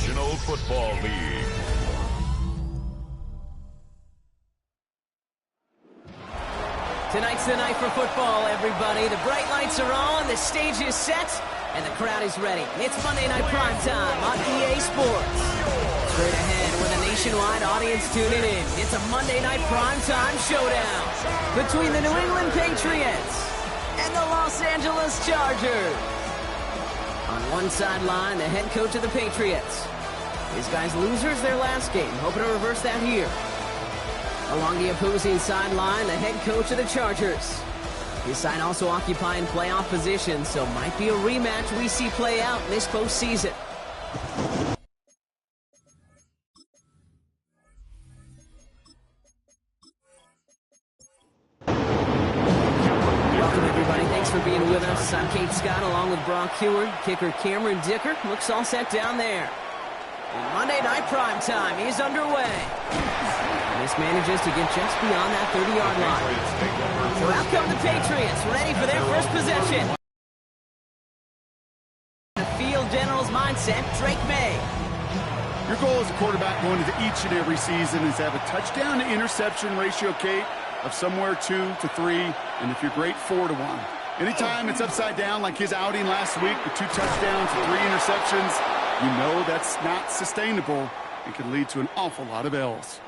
National Football League. Tonight's the night for football, everybody. The bright lights are on, the stage is set, and the crowd is ready. It's Monday Night Primetime on EA Sports. Straight ahead with a nationwide audience tuning in. It's a Monday Night Primetime showdown between the New England Patriots and the Los Angeles Chargers. On one sideline, the head coach of the Patriots. His guys losers their last game, hoping to reverse that here. Along the opposing sideline, the head coach of the Chargers. His side also occupying playoff position, so might be a rematch we see play out this postseason. Welcome, everybody. Thanks for being with us. I'm Kate Scott, along with Brock Heward. Kicker Cameron Dicker looks all set down there. And Monday Night Primetime is underway. This manages to get just beyond that 30-yard line. So out come the Patriots, ready for their first possession. The field general's mindset, Drake May. Your goal as a quarterback going into each and every season is to have a touchdown-to-interception ratio, Kate, of somewhere 2 to 3, and if you're great, 4 to 1. Anytime it's upside down like his outing last week with 2 touchdowns and 3 interceptions, you know that's not sustainable. It can lead to an awful lot of L's.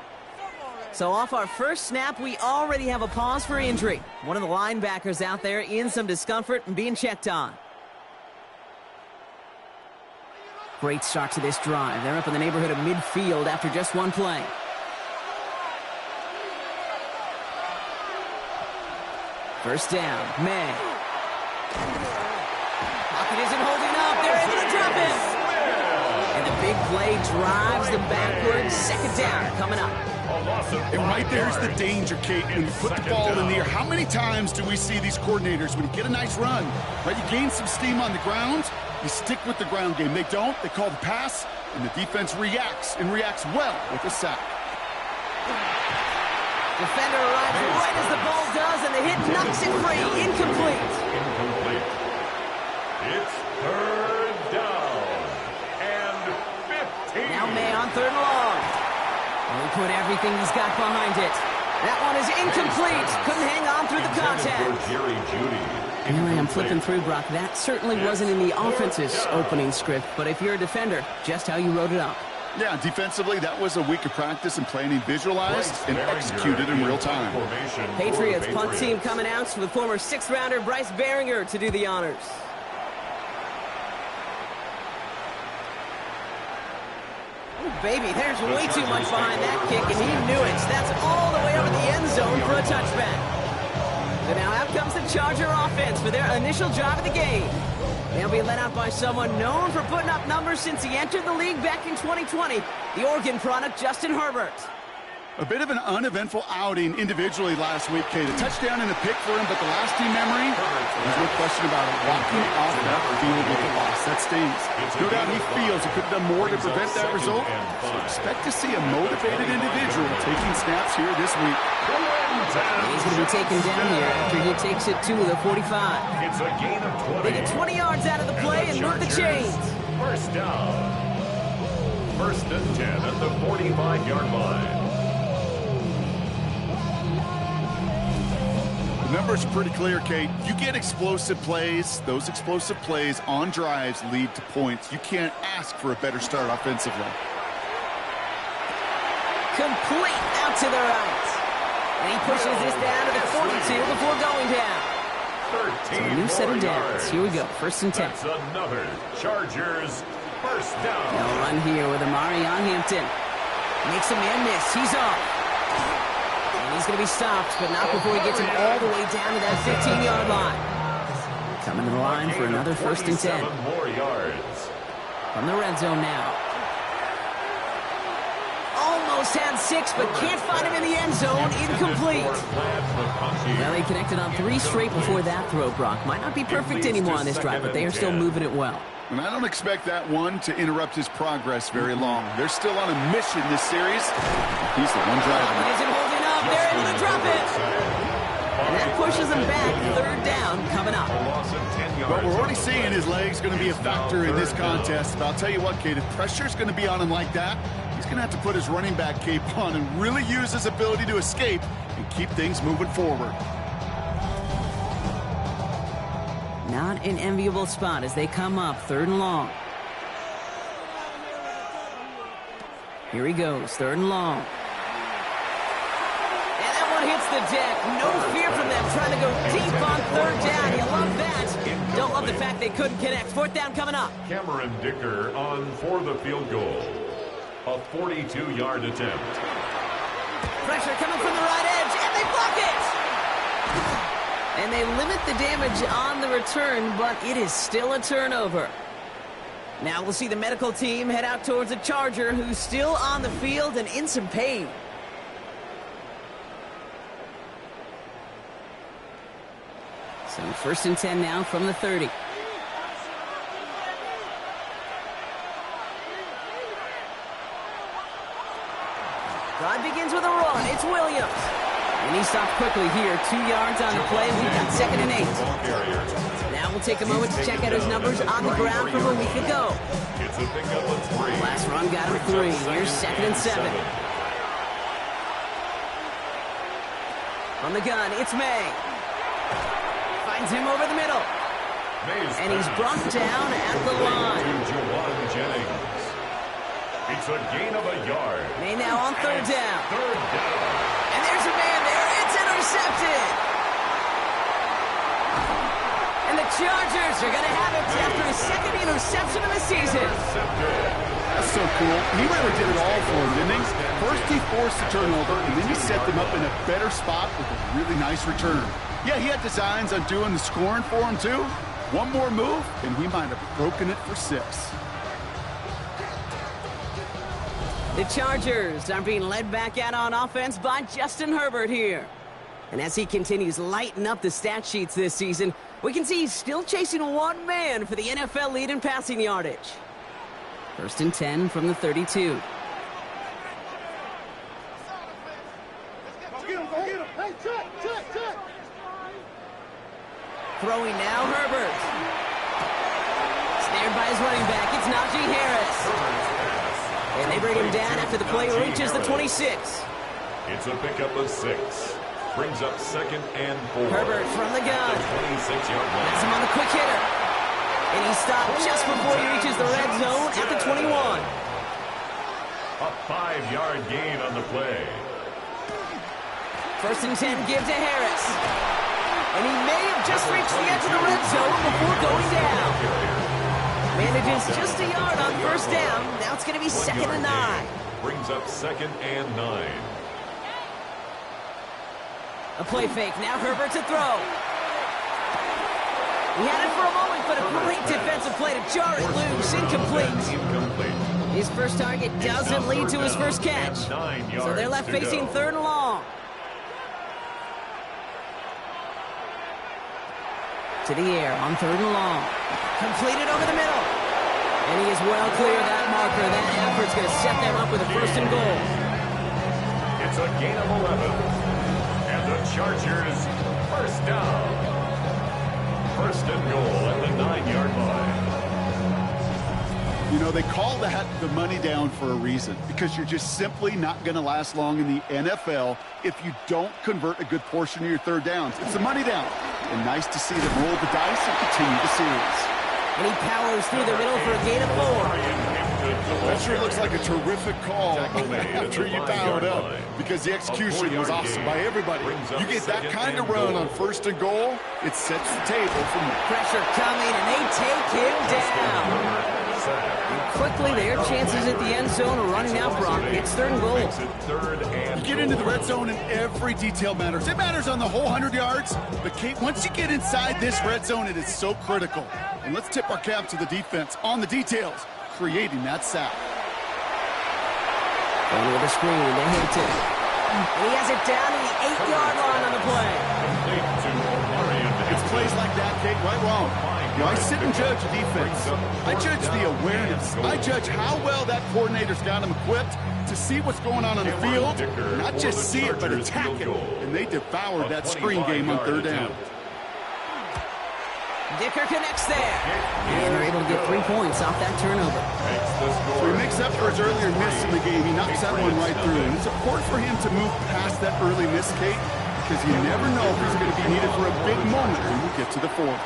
So off our first snap, we already have a pause for injury. One of the linebackers out there in some discomfort and being checked on. Great start to this drive. They're up in the neighborhood of midfield after just one play. First down, May. Pocket isn't holding up. They're able to drop it. And the big play drives them backwards. Second down coming up. And right there's the danger, Kate, when you put the ball in the air. How many times do we see these coordinators, when you get a nice run, right, you gain some steam on the ground, you stick with the ground game. They don't. They call the pass, and the defense reacts, and reacts well with a sack. Defender arrives right as the ball does, and the hit knocks it free. Incomplete. It's third down and 15. Now May on third and long. Well, he put everything he's got behind it. That one is incomplete. Couldn't hang on through the contact. Anyway, I'm flipping through, Brock. That certainly wasn't in the offense's opening script, but if you're a defender, just how you wrote it up. Yeah, defensively, that was a week of practice and planning visualized and executed in real time. Patriots punt team coming out with former 6th-rounder Bryce Behringer to do the honors. Baby, there's way too much behind that kick, and he knew it. That's all the way over the end zone for a touchback. So now out comes the Charger offense for their initial drive of the game. They'll be led out by someone known for putting up numbers since he entered the league back in 2020, the Oregon product, Justin Herbert. A bit of an uneventful outing individually last week, Kate. A touchdown and a pick for him, but the lasting memory, there's no question about it, walking off that field with a loss. That stings. No doubt he feels he could have done more to prevent that result. So expect to see a motivated individual taking snaps here this week. He's going to be taken down here after he takes it to the 45. It's a gain of 20. They get 20 yards out of the play and move the chains. First down. First and 10 at the 45-yard line. The numbers are pretty clear, Kate. You get explosive plays. Those explosive plays on drives lead to points. You can't ask for a better start offensively. Complete out to the right. And he pushes this down to the 42 before going down. So a new set of downs. Here we go. First and 10. That's another Chargers first down. They'll run here with Amari on Hampton. Makes a man miss. He's off. And he's going to be stopped, but not before he gets him all the way down to that 15-yard line. Coming to the line for another first and 10. More yards. From the red zone now. Almost had 6, but can't find him in the end zone. Incomplete. Well, they connected on 3 straight before that throw, Brock. Might not be perfect anymore on this drive, but they are still moving it well. And I don't expect that one to interrupt his progress very long. They're still on a mission this series. He's the one driving. It isn't holding up. They're able to drop it. And that pushes them back. Third down coming up. A loss of 10 yards. But we're already seeing his legs going to be a factor in this contest. But I'll tell you what, Kate, if pressure's going to be on him like that, he's going to have to put his running back cape on and really use his ability to escape and keep things moving forward. Not an enviable spot as they come up, third and long. Here he goes, third and long. And that one hits the deck. No fear from them trying to go deep on third down. You love that. Don't love the fact they couldn't connect. Fourth down coming up. Cameron Dicker on for the field goal. A 42-yard attempt. Pressure coming from the right edge, and they block it! And they limit the damage on the return, but it is still a turnover. Now we'll see the medical team head out towards a Charger who's still on the field and in some pain. So first and 10 now from the 30. Drive begins with a run. It's Williams. And he stopped quickly here. 2 yards on the play. We've got second and 8. Now we'll take a moment to check out his numbers on the ground from a week ago. It's a pickup of 3. Last run got him 3. Here's second and 7. On the gun, it's May. Finds him over the middle. And he's brought down at the line. It's a gain of a yard. May now on third down. Third down. And there's a man there. It's intercepted. And the Chargers are going to have it after his second interception of the season. That's so cool. He really did it all for him, didn't he? First he forced the turnover, and then he set them up in a better spot with a really nice return. Yeah, he had designs on doing the scoring for him, too. One more move, and he might have broken it for 6. The Chargers are being led back out on offense by Justin Herbert here. And as he continues lighting up the stat sheets this season, we can see he's still chasing one man for the NFL lead in passing yardage. First and 10 from the 32. Go get him, go get him. Hey, check. Throwing now, Herbert. Snared by his running back, it's Najee Harris. And they bring him down after the play reaches the 26. It's a pickup of 6. Brings up second and 4. Herbert from the gun. 26-yard line. Has him on the quick hitter. And he stopped just before he reaches the red zone at the 21. A 5-yard gain on the play. First and 10, give to Harris. And he may have just reached the edge of the red zone before going down. Manages just a yard on first down. Now it's going to be second and 9. Brings up second and 9. A play fake. Now Herbert to throw. He had it for a moment, but a great defensive play to jar it loose. Incomplete. His first target doesn't lead to his first catch. So they're left facing third and long. To the air on third and long. Completed over the middle. And he is well clear of that marker. That effort's going to set them up with a first and goal. It's a gain of 11. And the Chargers first down. First and goal at the 9-yard line. You know, they call that the money down for a reason, because you're just simply not going to last long in the NFL if you don't convert a good portion of your third downs. It's the money down. And nice to see them roll the dice and continue the series. And he powers through the middle for a gain of 4. That sure looks like a terrific call after you dial it up, because the execution was awesome by everybody. You get that kind of run on first and goal, it sets the table for me. Pressure coming, and they take him down. And quickly, their chances at the end zone are running out, Brock. It's third and goal. You get into the red zone, and every detail matters. It matters on the whole 100 yards, but Kate, once you get inside this red zone, it is so critical. And let's tip our cap to the defense on the details, creating that sack. Going with a screen, they hit it. And he has it down to the 8-yard line on the play. It's plays like that, Kate, right wrong. You know, I sit and judge a defense. I judge the awareness. I judge how well that coordinator's got them equipped to see what's going on the field. Not just see it, but attack it. And they devoured that screen game on third down. Dicker connects there. And they're able to get 3 points off that turnover. So he makes up for his earlier miss in the game. He knocks that one right through. And it's important for him to move past that early miss, Kate, because you never know if he's going to be needed for a big moment when we get to the fourth.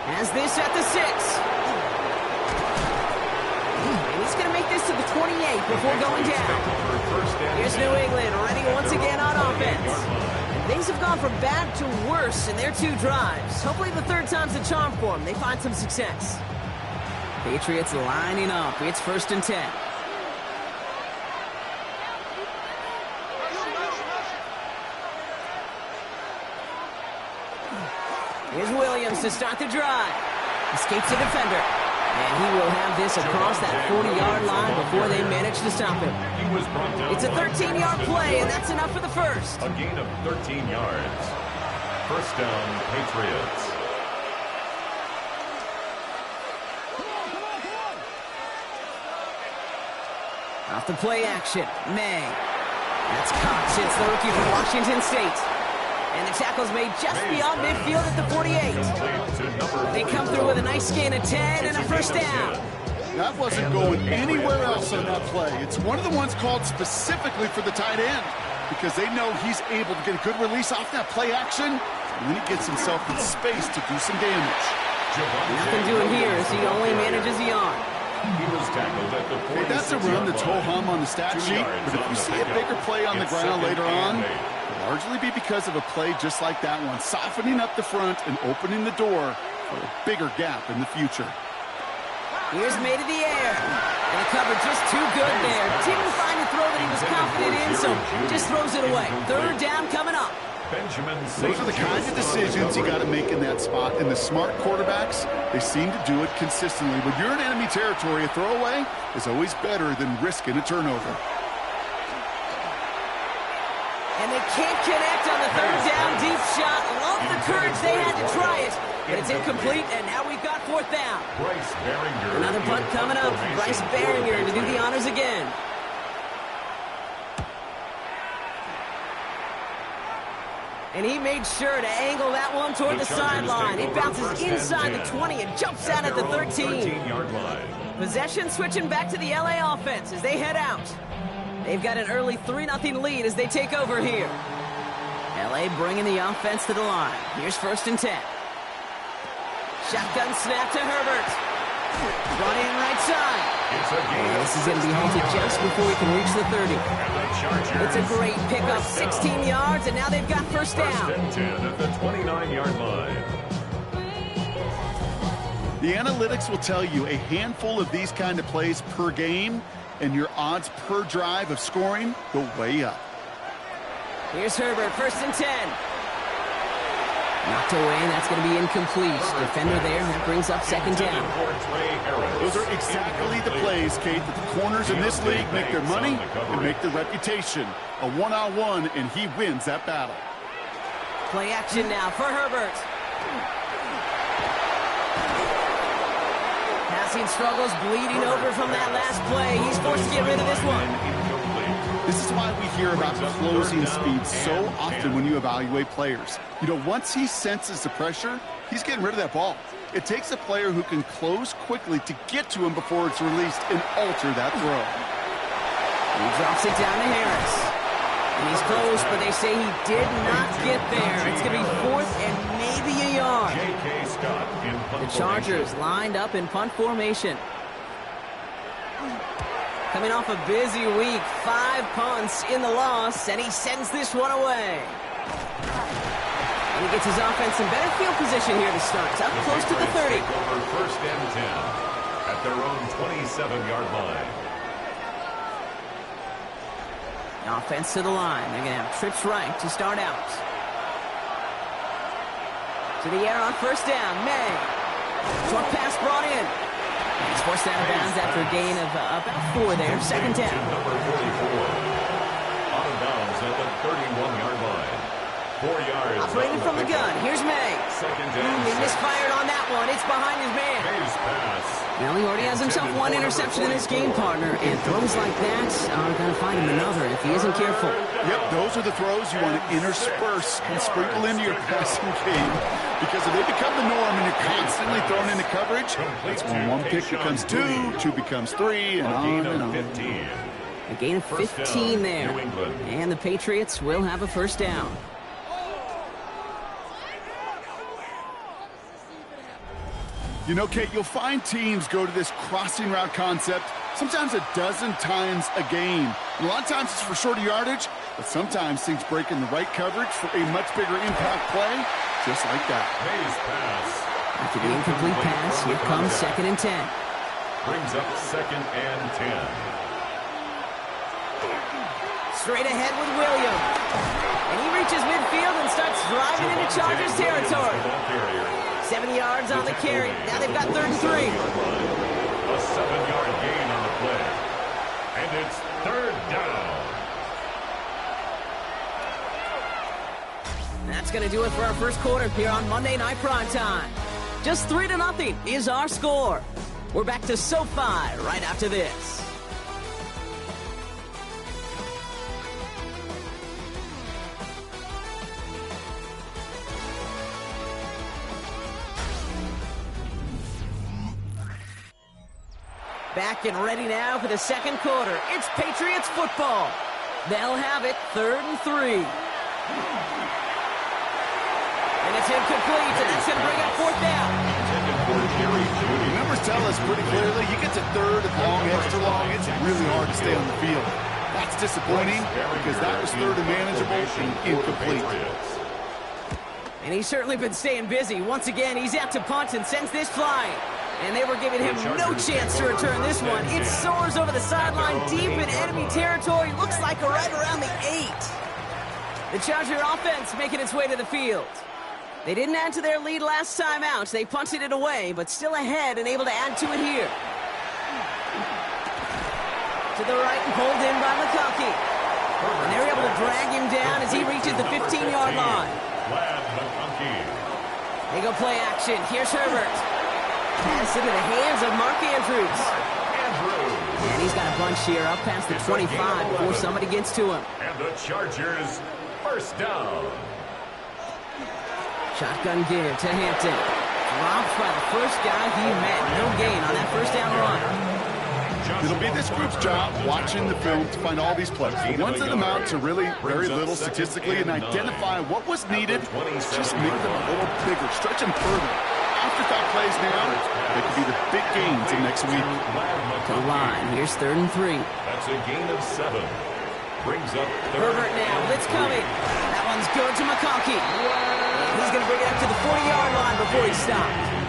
Has this at the 6. And he's going to make this to the 28 before going down. Here's New England ready once again on offense. And things have gone from bad to worse in their 2 drives. Hopefully the third time's a charm for them. They find some success. Patriots lining up. It's 1st and 10. Here's Williams to start the drive. Escapes the defender. And he will have this across that 40-yard line before they manage to stop him. It's a 13-yard play, and that's enough for the first. A gain of 13 yards. First down, Patriots. Off the play action, May. That's Cox. It's the rookie from Washington State. And the tackle's made just beyond midfield at the 48. They come through with a nice gain of 10 and a first down. That wasn't going anywhere else on that play. It's one of the ones called specifically for the tight end because they know he's able to get a good release off that play action, and then he gets himself in space to do some damage. Nothing doing here as he only manages a yard. He was tackled at the 46-yard line. That's around the ho-hum on the stat sheet, but if you see a bigger play on the ground later on, largely be because of a play just like that one, softening up the front and opening the door for a bigger gap in the future. Here's May to the air. And the cover just too good there. Didn't find a throw that he was confident in, so just throws it away. Third down coming up. Those are the kinds of decisions you got to make in that spot. And the smart quarterbacks, they seem to do it consistently. When you're in enemy territory, a throwaway is always better than risking a turnover. And they can't connect on the third down deep shot. Love the courage they had to try it. But it's incomplete, and now we've got 4th down. Another punt coming up. Bryce Behringer to do the honors again. And he made sure to angle that one toward the sideline. It bounces inside the 20 and jumps out at the 13-yard line. Possession switching back to the LA offense as they head out. They've got an early 3-0 lead as they take over here. LA bringing the offense to the line. Here's 1st and 10. Shotgun snap to Herbert. Brought in right side. And this is going to be halted just before we can reach the 30. It's a great pickup, 16 yards, and now they've got first down. 1st and 10 at the 29-yard line. The analytics will tell you a handful of these kind of plays per game, and your odds per drive of scoring go way up. Here's Herbert, 1st and 10. Knocked away, and that's going to be incomplete. Defender there, that brings up 2nd down. Those are exactly the plays, Kate, that the corners in this league make their money and make their reputation. A one-on-one, and he wins that battle. Play action now for Herbert. Passing struggles, bleeding over from that last play. He's forced to get rid of this one. This is why we hear about closing speed so often when you evaluate players. You know, once he senses the pressure, he's getting rid of that ball. It takes a player who can close quickly to get to him before it's released and alter that throw. He drops it down to Harris. And he's close, but they say he did not get there. It's going to be 4th and maybe a yard. The Chargers lined up in punt formation. Coming off a busy week, 5 punts in the loss, and he sends this one away. And he gets his offense in better field position here to start. Up close to the 30. Over 1st and 10 at their own 27-yard line. Offense to the line. They're going to have trips right to start out. To the air on 1st down. May. Short pass brought in. He's forced out of bounds after a gain of about 4 there. 2nd down. Number 44. Out of bounds at the 31-yard line. 4 yards. Operating from the gun. Here's May. He misfired on that one. It's behind his man. May's pass. Well, he already has himself one interception in his game, partner, and throws like that are going to find him another if he isn't careful. Yep, those are the throws you want to intersperse and sprinkle into your passing game, because if they become the norm and you're constantly thrown into coverage, that's when one pick becomes two, two becomes three, and on and on. A gain of 15 there, and the Patriots will have a first down. You know, Kate, you'll find teams go to this crossing route concept sometimes a dozen times a game. And a lot of times it's for shorter yardage, but sometimes things break in the right coverage for a much bigger impact play, just like that. May's pass. After the incomplete pass, here comes 2nd and 10. Brings up 2nd and 10. Straight ahead with Williams. And he reaches midfield and starts driving into Chargers territory. 7 yards on the carry. Now they've got 3rd and 3. A 7-yard gain on the play. And it's 3rd down. That's going to do it for our first quarter here on Monday Night Primetime. Just 3-0 is our score. We're back to SoFi right after this. Back and ready now for the second quarter. It's Patriots football. They'll have it 3rd and 3. And it's incomplete, and that's going to bring up 4th down. The numbers tell us pretty clearly, you get to 3rd and long, extra long, it's really hard to stay on the field. That's disappointing because that was 3rd and manageable and incomplete. And he's certainly been staying busy. Once again, he's out to punt and sends this flying. And they were giving him no chance to return this one. It soars over the sideline deep in enemy territory. Looks like right around the 8. The Charger offense making its way to the field. They didn't add to their lead last time out. They punted it away, but still ahead and able to add to it here. To the right and pulled in by McConkey. And they're able to drag him down as he reaches the 15-yard line. They go play action. Here's Herbert. Pass into the hands of Mark Andrews. And he's got a bunch here up past the 25 before somebody gets to him. And the Chargers first down. Shotgun give to Hampton. Dropped by the first guy he met. No gain on that first down run. It'll be this group's job watching the film to find all these plays. The ones that amount to really very little statistically and identify what was needed, just make them a little bigger, stretch them further. Afterthought plays now, they could be the big gains in next week. To the line, here's 3rd and 3. That's a gain of 7. Brings up Herbert now, blitz coming. That one's good to McConkey. And he's going to bring it up to the 40-yard line before he stopped.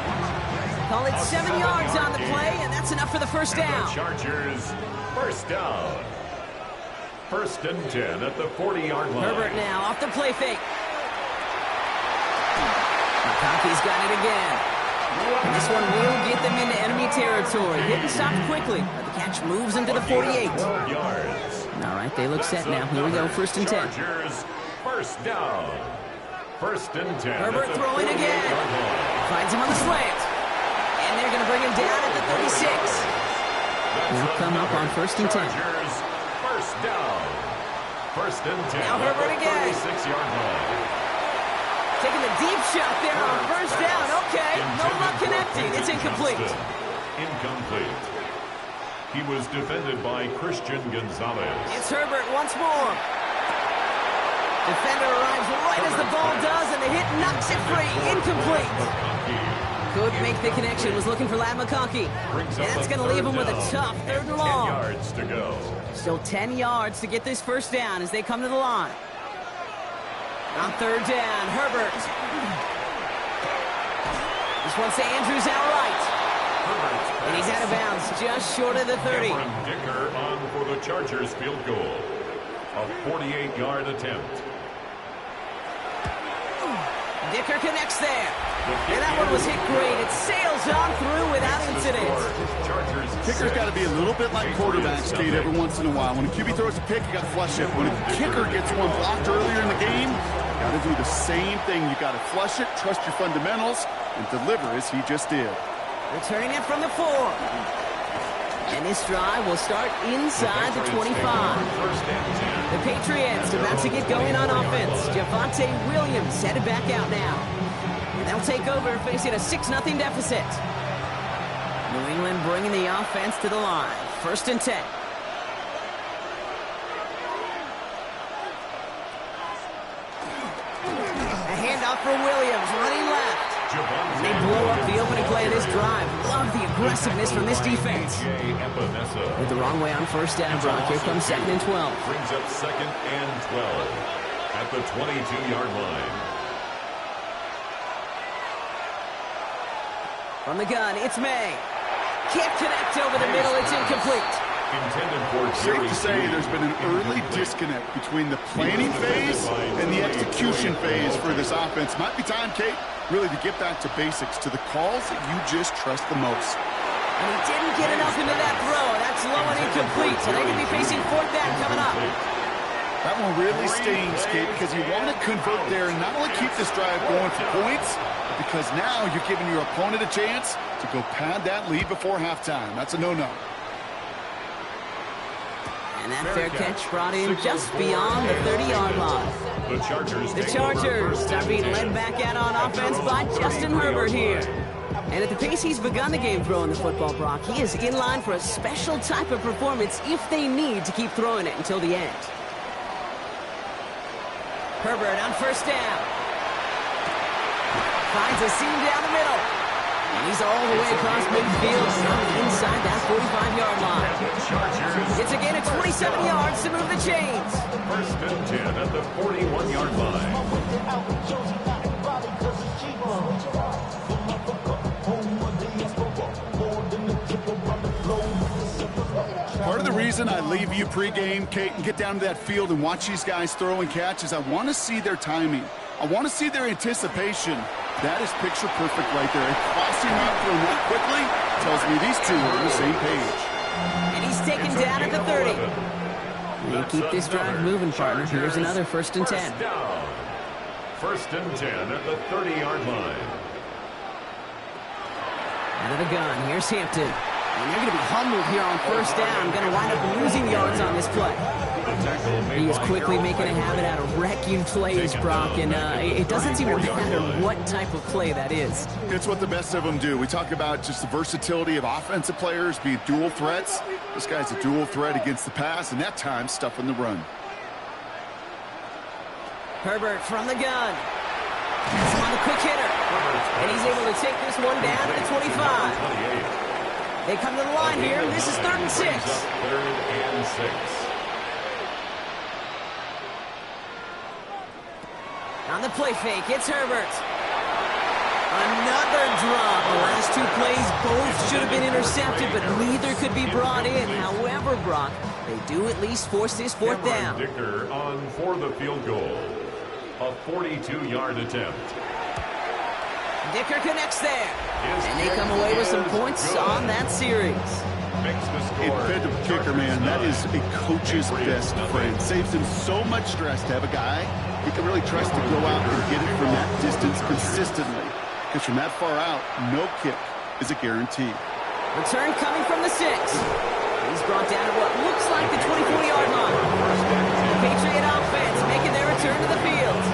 Call it 7 yards on the play, and that's enough for the first down. The Chargers first down. 1st and 10 at the 40-yard line. Herbert now off the play fake. McConkey's got it again. And this one will get them into enemy territory. Hit and stopped quickly, but the catch moves him to the 48. All right, they look set now. Here we go, 1st and 10. Chargers first down. 1st and 10. Herbert throwing again. Finds him on the slant. And they're going to bring him down at the 36. They'll come up on 1st and 10. Chargers first down. 1st and 10. Now Herbert again. 36-yard line. Taking the deep shot there on 1st down. Okay, no luck connecting. It's incomplete. Incomplete. He was defended by Christian Gonzalez. It's Herbert once more. Defender arrives right as the ball does, and the hit knocks it free. Incomplete. Could make the connection. Was looking for Ladd McConkey. And that's going to leave him with a tough 3rd and long. 10 yards to go. Still 10 yards to get this first down as they come to the line. On 3rd down, Herbert. This one's to Andrews outright. And he's out of bounds, just short of the 30. Cameron Dicker on for the Chargers field goal. A 48-yard attempt. Dicker connects there. And that one was hit great. It sails on through without incident. Kicker's got to be a little bit like quarterbacks, Kate, every once in a while. When a QB throws a pick, you got to flush it. When a kicker gets one blocked earlier in the game, you got to do the same thing. You got to flush it, trust your fundamentals, and deliver as he just did. Returning it from the 4. And this drive will start inside the 25. The Patriots about to get going on offense. Javonte Williams headed back out now. And they'll take over facing a 6-0 deficit. New England bringing the offense to the line. 1st and 10. A handoff for Williams, running left. And they blow up the opening play of this drive. Love the aggressiveness from this defense. With the wrong way on 1st down, Brock. Here comes 2nd and 12. Brings up 2nd and 12 at the 22-yard line. From the gun, it's May. Can't connect over the middle. It's incomplete. Safe to say there's been an early disconnect between the planning phase and the execution phase for this offense. Might be time, Kate, really to get back to basics, to the calls that you just trust the most. And he didn't get enough into that throw. That's low and incomplete. So they could be facing 4th down coming up. That one really stings, Kate, because you want to convert there and not only keep this drive going for points, but because now you're giving your opponent a chance to go pad that lead before halftime. That's a no-no. And that fair catch brought in just beyond the 30-yard line. The Chargers are being led back out on offense by Justin Herbert here. And at the pace he's begun the game throwing the football, Brock, he is in line for a special type of performance if they need to keep throwing it until the end. Herbert on 1st down. Finds a seam down the middle. And he's all the way across midfield, inside that 45-yard line. It's a gain of 27 yards to move the chains. 1st and 10 at the 41-yard line. Part of the reason I leave you pregame, Kate, and get down to that field and watch these guys throw and catch is I want to see their timing. I want to see their anticipation. That is picture perfect right there. A crossing route thrown that quickly tells me these two are on the same page. And he's taken down at the 30. They keep this drive moving, partner. Here's another 1st and 10. 1st and 10 at the 30-yard line. Out of the gun, here's Hampton. And they're going to be humbled here on 1st down. Going to wind up losing yards on this play. He is quickly making a habit out of wrecking plays, Brock, and it doesn't seem to matter what type of play that is. It's what the best of them do. We talk about just the versatility of offensive players being dual threats. This guy's a dual threat against the pass, and that time stuffing the run. Herbert from the gun. He's on the quick hitter. And he's able to take this one down to the 25. They come to the line here. This is 3rd and 6. 3rd and 6. On the play fake, it's Herbert. Another drop. The last 2 plays, both should have been intercepted, but neither could be brought in. However, Brock, they do at least force this 4th down. Dicker on for the field goal. A 42-yard attempt. Dicker connects there. And they come away with some points on that series. A dependable kicker, man. That is a coach's best friend. Saves him so much stress to have a guy he can really trust to go out and get it from that distance consistently. Because from that far out, no kick is a guarantee. Return coming from the 6. He's brought down at what looks like the 24-yard line. The Patriot offense making their return to the field.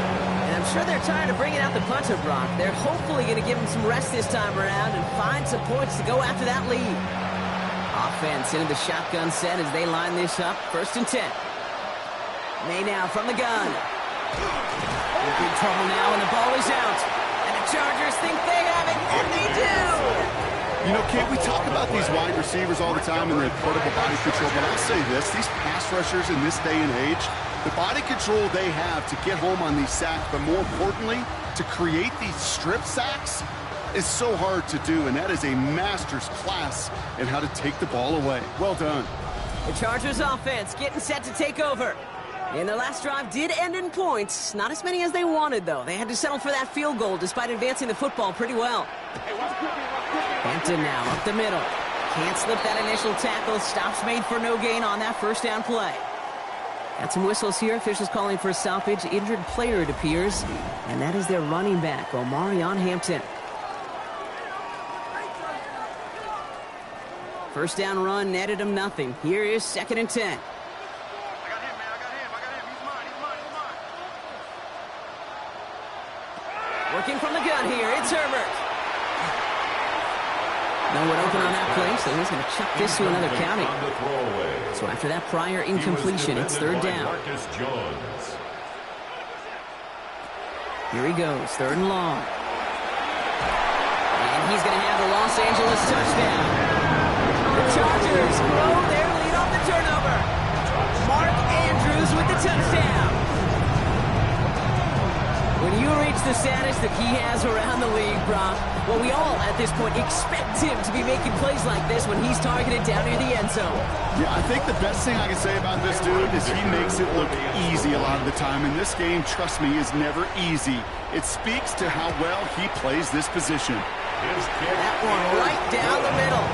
And I'm sure they're tired of bringing out the punter, Brock. They're hopefully going to give him some rest this time around and find some points to go after that lead. Offense into the shotgun set as they line this up. 1st and 10. May now from the gun. In big trouble now, and the ball is out. And the Chargers think they have it, and they do! You know, Kate, we talk about these wide receivers all the time and their portable body control, but I'll say this, these pass rushers in this day and age, the body control they have to get home on these sacks, but more importantly, to create these strip sacks is so hard to do, and that is a master's class in how to take the ball away. Well done. The Chargers offense getting set to take over. And their last drive did end in points. Not as many as they wanted, though. They had to settle for that field goal despite advancing the football pretty well. Hampton now up the middle. Can't slip that initial tackle. Stops made for no gain on that first down play. Got some whistles here. Officials calling for a stoppage. Injured player, it appears. And that is their running back, Omarion Hampton. First down run netted him nothing. Here is 2nd and 10. Working from the gun here, it's Herbert. No one open on that play, so he's going to chuck this to another county. So after that prior incompletion, it's 3rd down. Here he goes, 3rd and long. And he's going to have the Los Angeles touchdown. The Chargers grow their lead off the turnover. Mark Andrews with the touchdown. When you reach the status that he has around the league, Brock, well, we all, at this point, expect him to be making plays like this when he's targeted down near the end zone. Yeah, I think the best thing I can say about this dude is he makes it look easy a lot of the time. And this game, trust me, is never easy. It speaks to how well he plays this position. That one right down the middle.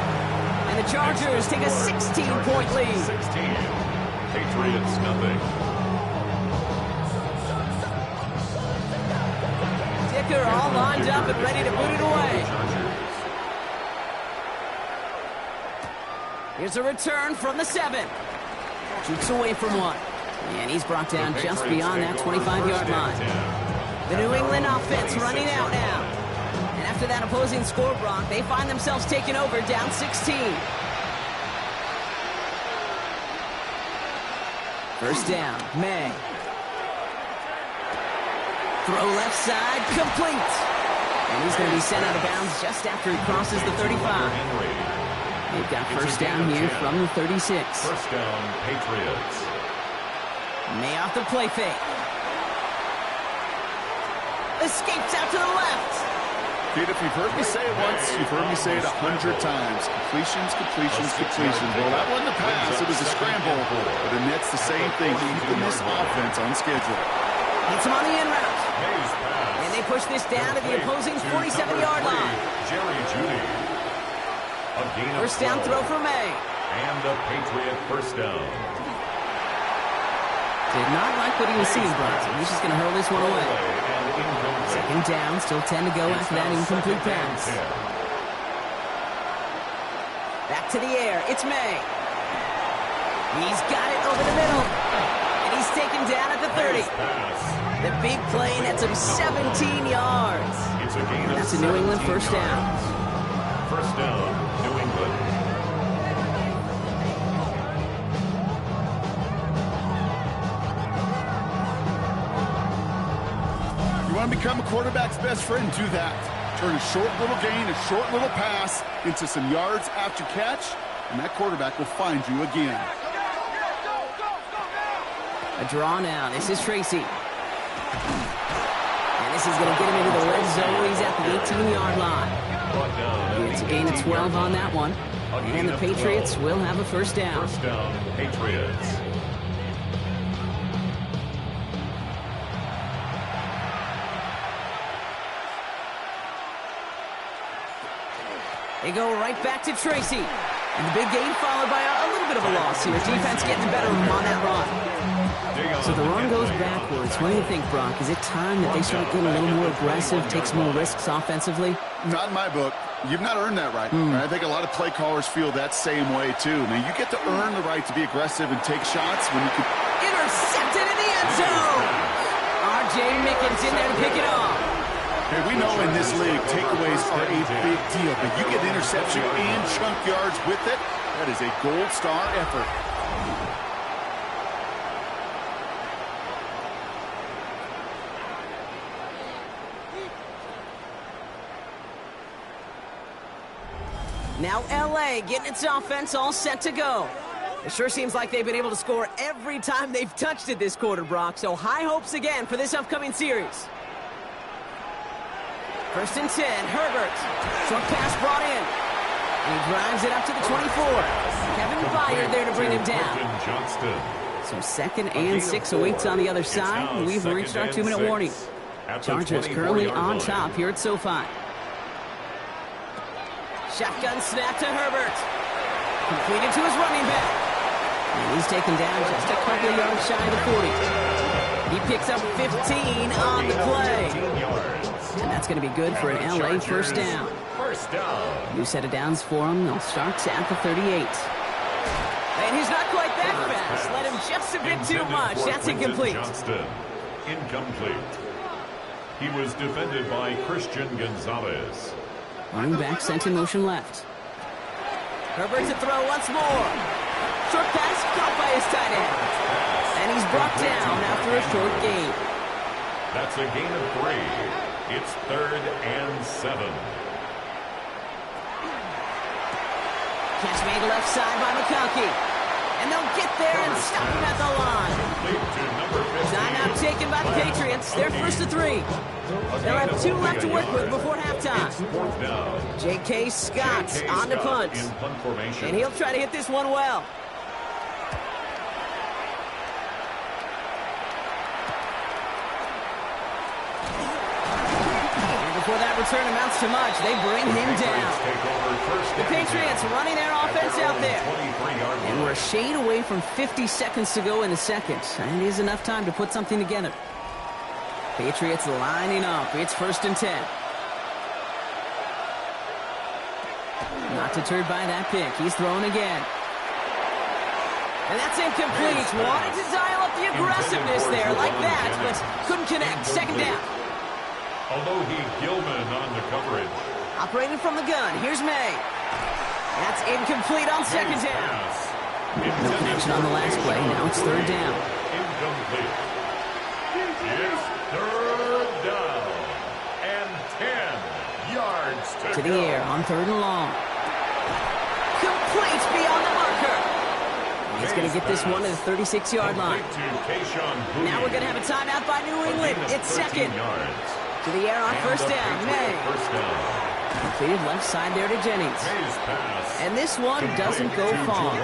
And the Chargers take a 16-point lead. 16. Patriots, nothing. Dicker all lined up and ready to boot it away. Here's a return from the 7. Jukes away from one. And he's brought down just beyond that 25-yard line. The New England offense running out now. And after that opposing score, Brock, they find themselves taking over down 16. First down, May. Throw left side, complete. And he's going to be sent out of bounds just after he crosses the 35. They've got first down here from the 36. First down, Patriots. May off the play fake. Escapes out to the left. Dude, if you've heard me say it once, you've heard me say it 100 times. Completions, completions, completions. Well, that wasn't a pass. It was a scramble. But it nets the same thing, keeping this offense on schedule. Hits him on the in route. And they push this down to the opposing 47-yard line. First down throw for May. And a Patriot first down. Did not like what he was seeing, Bronson. He's just going to hurl this one away. Second down, still 10 to go after that incomplete pass. Back to the air, it's May. He's got it over the middle. And he's taken down at the 30. The big play nets him 17 yards. And that's a New England first down. First down, New England. You want to become a quarterback's best friend? Do that. Turn a short little gain, a short little pass into some yards after catch, and that quarterback will find you again. A draw now. This is Tracy. And this is going to get him into the red zone. He's at the 18-yard line. It's a gain of 12 on that one. And the Patriots will have a first down. First down, Patriots. They go right back to Tracy. And the big gain followed by a little bit of a loss here. Defense getting the better of him on that run. So the run goes backwards. What do you think, Brock? Is it time that they start getting a little more aggressive, take some more risks offensively? Not in my book. You've not earned that right. I think a lot of play callers feel that same way, too. Now, you get to earn the right to be aggressive and take shots when you can... Intercepted in the end zone! R.J. Mickens in there to pick it off. Hey, we know in this league, takeaways are a big deal, but you get interception and chunk yards with it, that is a gold star effort. Now L.A. getting its offense all set to go. It sure seems like they've been able to score every time they've touched it this quarter, Brock, so high hopes again for this upcoming series. First and 10, Herbert. Short pass brought in. And he drives it up to the 24. Kevin Byard there to bring him down. Johnston. So 2nd and 6 awaits on the other side. We've reached our 2-minute warning. Chargers currently on top here at SoFi. Shotgun snap to Herbert. Completed to his running back. And he's taken down just a couple of yards shy of the 40. He picks up 15 on the play. And that's going to be good for an LA first down. New set of downs for him. They'll start at the 38. And he's not quite that fast. Let him just a bit too much. That's incomplete. Incomplete. He was defended by Christian Gonzalez. Running back sent in motion left. Herbert to throw once more. Short pass caught by his tight end. And he's brought down after a short gain. That's a gain of 3. It's 3rd and 7. Catch made left side by McConkey. And they'll get there and stop him at the line. Timeout taken by the Patriots. They're 1st to 3. They'll have 2 left to work with before halftime. J.K. Scott on the punt. And he'll try to hit this one well. And before that return amounts to much, they bring him down. The Patriots running their offense out there. And we're a shade away from 50 seconds to go in the second. And it is enough time to put something together. Patriots lining up. It's 1st and 10. Not deterred by that pick. He's throwing again. And that's incomplete. Wanted to dial up the aggressiveness there like that, but couldn't connect. 2nd down. Alohi Gilman on the coverage. Operating from the gun. Here's May. That's incomplete on 2nd down. No connection on the last play. Now it's 3rd down. Incomplete. It's 3rd down. And 10 yards to the air on 3rd and long. Complete beyond the marker. He's going to get this one to the 36-yard line. Now we're going to have a timeout by New England. It's 2nd. To the air on 1st down. May. Completed left side there to Jennings. And this one doesn't go far.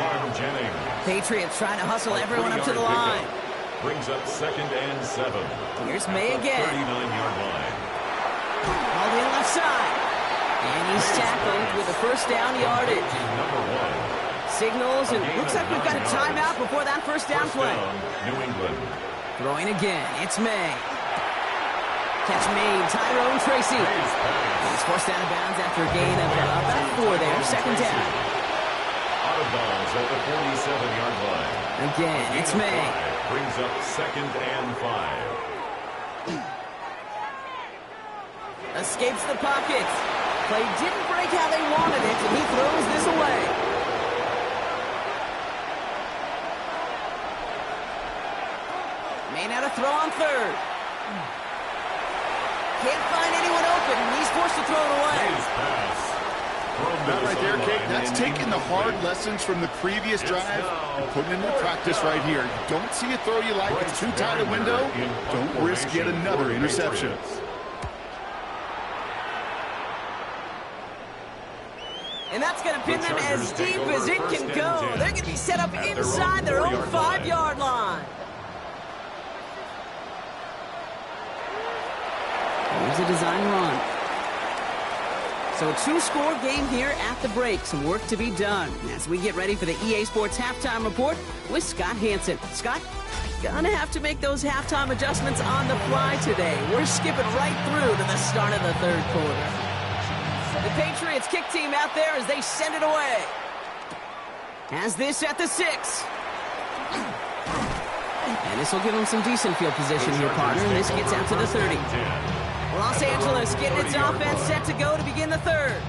Patriots trying to hustle everyone up to the line. Brings up 2nd and 7. Here's May again. 39-yard line. All the left side. And he's tackled with a 1st down yardage. Signals, and looks like we've got a timeout before that 1st down play. New England. Throwing again. It's May. Catch made. Tyrone Tracy. He's forced out of bounds after a gain of about 4 there. 2nd down. Out of bounds at the 47-yard line. Again, it's May. Brings up 2nd and 5. Escapes the pocket. Play didn't break how they wanted it, and he throws this away. May not a throw on 3rd. Can't find anyone open, and he's forced to throw it away. That right there, Kate, that's taking the hard lessons from the previous drive and putting them into practice right here. You don't see a throw you like, it's too tight a window, don't risk yet another interception. And that's going to pin them as deep as it can go. They're going to be set up inside their own 5-yard line. Here's a design run. So a 2-score game here at the break. Some work to be done as we get ready for the EA Sports Halftime Report with Scott Hansen. Scott, gonna have to make those halftime adjustments on the fly today. We're skipping right through to the start of the 3rd quarter. The Patriots kick team out there as they send it away. Has this at the 6. And this will give them some decent field position here, partner. And this gets out to the 30. Los Angeles getting its offense set to go to begin the 3rd.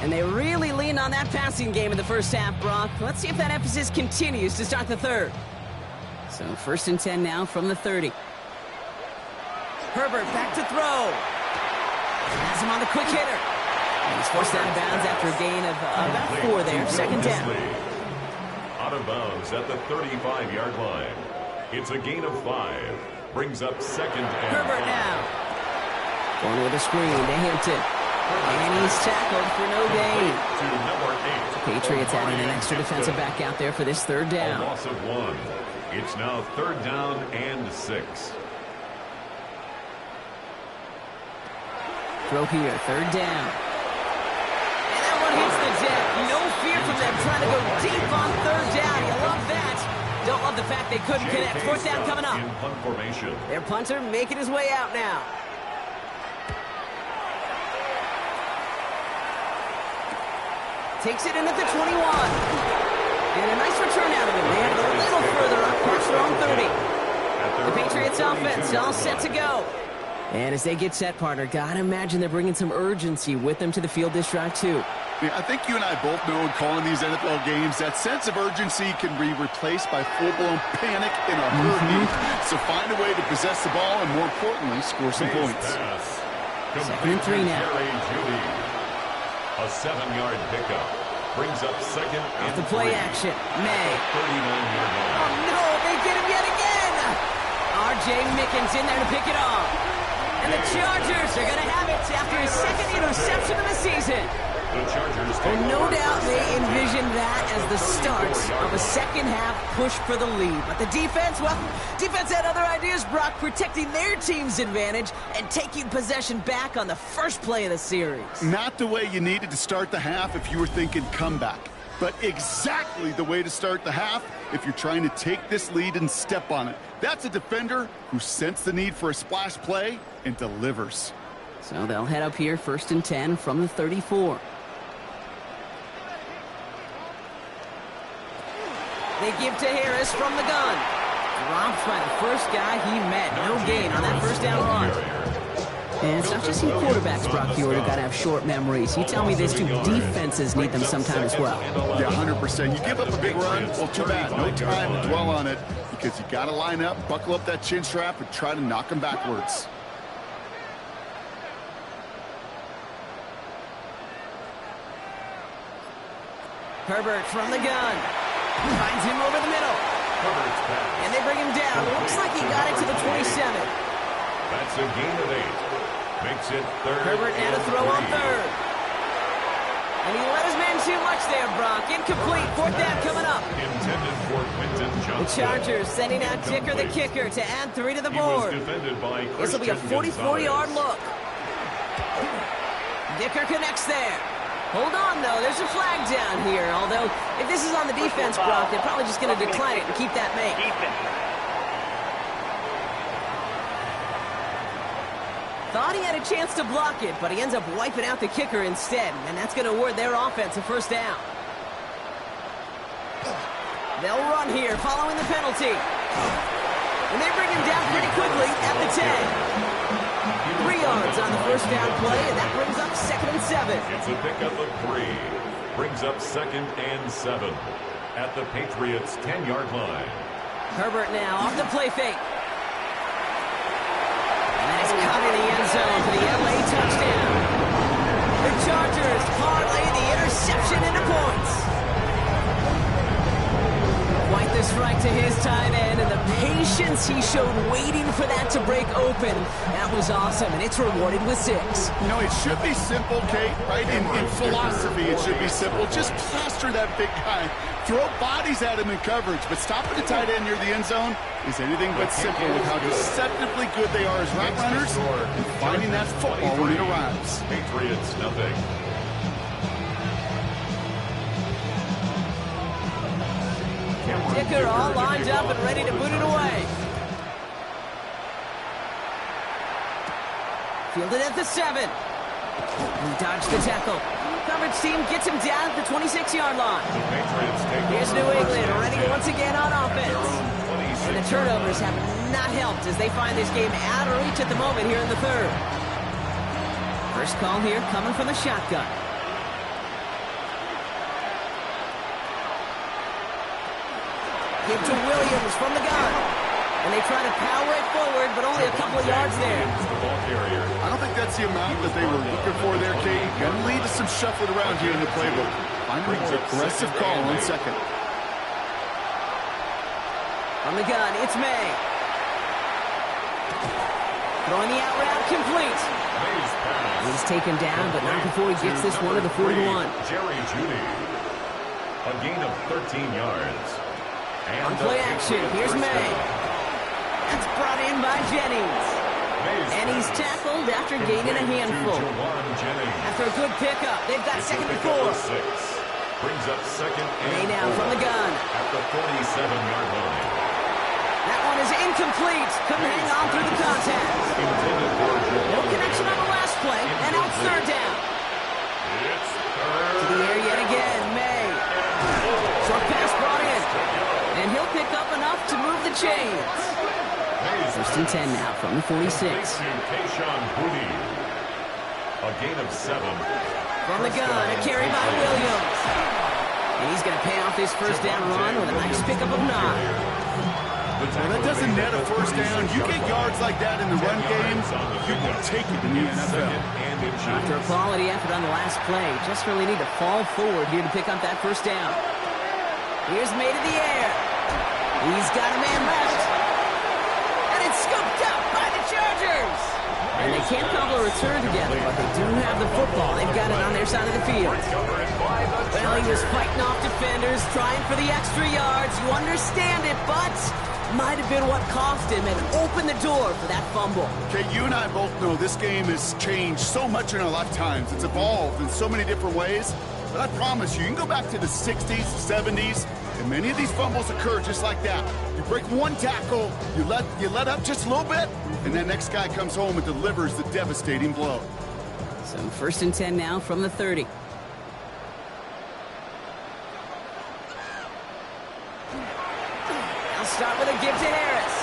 And they really leaned on that passing game in the 1st half, Brock. Let's see if that emphasis continues to start the 3rd. So 1st and 10 now from the 30. Herbert back to throw. Has him on the quick hitter. And he's forced out of bounds after a gain of about 4 there. 2nd down. Out of bounds at the 35-yard line. It's a gain of 5. Brings up 2nd and Herbert 5. now. Going with a screen to Hampton. And he's tackled for no gain. To number 8. Patriots adding an extra defensive back out there for this third A down. loss of 1. It's now 3rd down and 6. Throw here, 3rd down. And that one hits the deck. No fear from them trying to go deep on 3rd down. You love that. Don't love the fact they couldn't connect. 4th down coming up. In punt formation. Their punter making his way out now. Takes it in at the 21. And a nice return out of him. They had it a little further up past their own 30. The Patriots offense all set to go. And as they get set, partner, gotta imagine they're bringing some urgency with them to the field this drive, too. Yeah, I think you and I both know in calling these NFL games, that sense of urgency can be replaced by full-blown panic in a hurry. So find a way to possess the ball and, more importantly, score some points. 2nd and 3 now. A 7-yard pickup. Brings up 2nd and The play 3. action. May. 39-yard line. Oh, no, they get him yet again. R.J. Mickens in there to pick it off. And the Chargers are going to have it after his 2nd interception of the season. The Chargers take Well, no over. doubt they envisioned that as the start of a second-half push for the lead. But the defense, well, defense had other ideas, Brock, protecting their team's advantage and taking possession back on the first play of the series. Not the way you needed to start the half if you were thinking comeback, but exactly the way to start the half if you're trying to take this lead and step on it. That's a defender who sensed the need for a splash play and delivers. So they'll head up here, 1st and 10 from the 34. They give to Harris from the gun. Dropped by the first guy he met. No gain on that 1st down run. And it's not just you quarterbacks, Brock Huard, who got to have short memories. You tell me this too, defenses need them sometime as well. Yeah, 100%. You give up a big run, well, too bad. No time to dwell on it because you got to line up, buckle up that chin strap, and try to knock them backwards. Herbert from the gun. Finds him over the middle. Herbert's pass. And they bring him down. Looks like he got it to the 27. That's a gain of 8. Makes it 3rd. Herbert had a throw on 3rd. And he let his man too much there, Brock. Incomplete. 4th down coming up. Intended for Quentin The Johnson. Chargers sending out Dicker the kicker to add 3 to the board. He was defended by This will be a Christian 44-yard Gonzalez. look. Dicker connects there. Hold on, though. There's a flag down here. Although, if this is on the defense, Brock, they're probably just going to decline it and keep that make. Thought he had a chance to block it, but he ends up wiping out the kicker instead. And that's going to award their offense a 1st down. They'll run here following the penalty. And they bring him down pretty quickly at the 10. 3 yards on the 1st down play, and that brings up 2nd and 7. It's a pickup of 3. Brings up 2nd and 7 at the Patriots' 10-yard line. Herbert now off the play fake. And that's caught in the end zone for the LA touchdown. The Chargers parlay the interception into points. Quite the strike to his tight end, and the patience he showed waiting for that to break open. That was awesome, and it's rewarded with 6. You know, it should be simple, Kate, right? In philosophy, it should be simple. Just plaster that big guy. Throw bodies at him in coverage, but stopping the tight end near the end zone is anything but simple with how deceptively good they are as route runners and finding that football when it arrives. Patriots, nothing. Dicker all lined up and ready to boot it away. Fielded at the 7. He dodged the tackle. Coverage team gets him down at the 26-yard line. The Patriots take Here's over New first England and ready 10 once again on at offense. their own And the 26. turnovers have not helped as they find this game out of reach at the moment here in the 3rd. First call here coming from the shotgun. Give to Williams from the gun. And they try to power it forward, but only a couple of yards there. The ball carrier. I don't think that's the amount that they were looking for there, Kate. Going to lead to some shuffling around here in the playbook. Finally, an aggressive call on 2nd. From the gun, it's May. Throwing the out route complete. He's taken down, but not before he gets this one to the 41. Jerry Jeudy. A gain of 13 yards. On play action, here's May. That's brought in by Jennings. And he's tackled after gaining a handful. After a good pickup, they've got second and 4. Brings up second and May now 4 from the gun. at the 47-yard line. That one is incomplete. Couldn't hang on through the contact. No connection on the last play, and out third down. To the air yet again, May. Short pass brought in. And he'll pick up enough to move the chains. First and 10 now from the 46. A gain of 7. From the gun, a carry by Williams. And he's going to pay off this first down run with a nice pickup of 9. Well, that doesn't net a first down. You get yards like that in the run game, you will take it in the NFL. After a quality effort on the last play, just really need to fall forward here to pick up that first down. Here's May to the air. He's got a man left. And it's scooped up by the Chargers. And they can't cobble a return together, but they do have the football. They've got it on their side of the field. Well, he was fighting off defenders, trying for the extra yards. You understand it, but might have been what cost him and opened the door for that fumble. Okay, you and I both know this game has changed so much in our lifetimes. It's evolved in so many different ways. But I promise you, you can go back to the 60s, 70s, and many of these fumbles occur just like that. You break one tackle, you let up just a little bit, and that next guy comes home and delivers the devastating blow. So first and 10 now from the 30. I'll start with a give to Harris.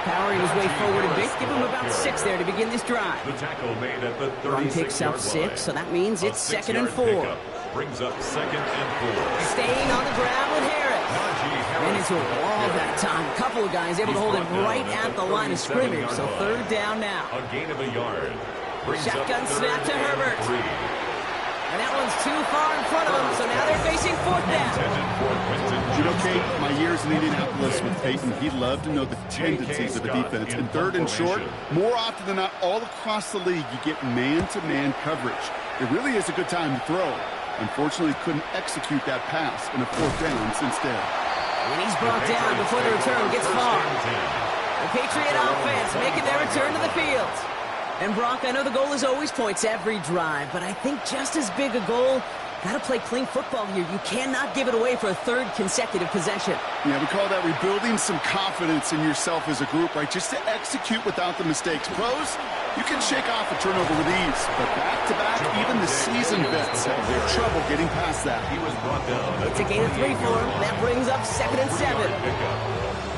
Powering his way forward a bit. Give him about 6 there to begin this drive. The tackle made at the 36-yard Run picks up 6, so that means it's second and 4. Brings up second and 4. Staying on the ground with Harris. And into a wall that time. A couple of guys able to hold him right at the line of scrimmage. So third down now. A gain of a yard. Shotgun snap to Herbert. And that one's too far in front of him, so now they're facing fourth down. You know, Kate, my years in Indianapolis with Peyton, he loved to know the tendencies of a defense. In third and short, more often than not, all across the league, you get man-to-man coverage. It really is a good time to throw. Unfortunately, couldn't execute that pass in a fourth down instead. And he's brought down before the return gets far. The Patriot offense making their return to the field. And Brock, I know the goal is always points every drive, but I think just as big a goal, got to play clean football here. You cannot give it away for a third consecutive possession. Yeah, we call that rebuilding some confidence in yourself as a group, right? Just to execute without the mistakes. Pros, you can shake off a turnover with ease, but back-to-back, even the seasoned vets have their trouble getting past that. He was brought down. It's a gain of 3 for him. That brings up second and 7.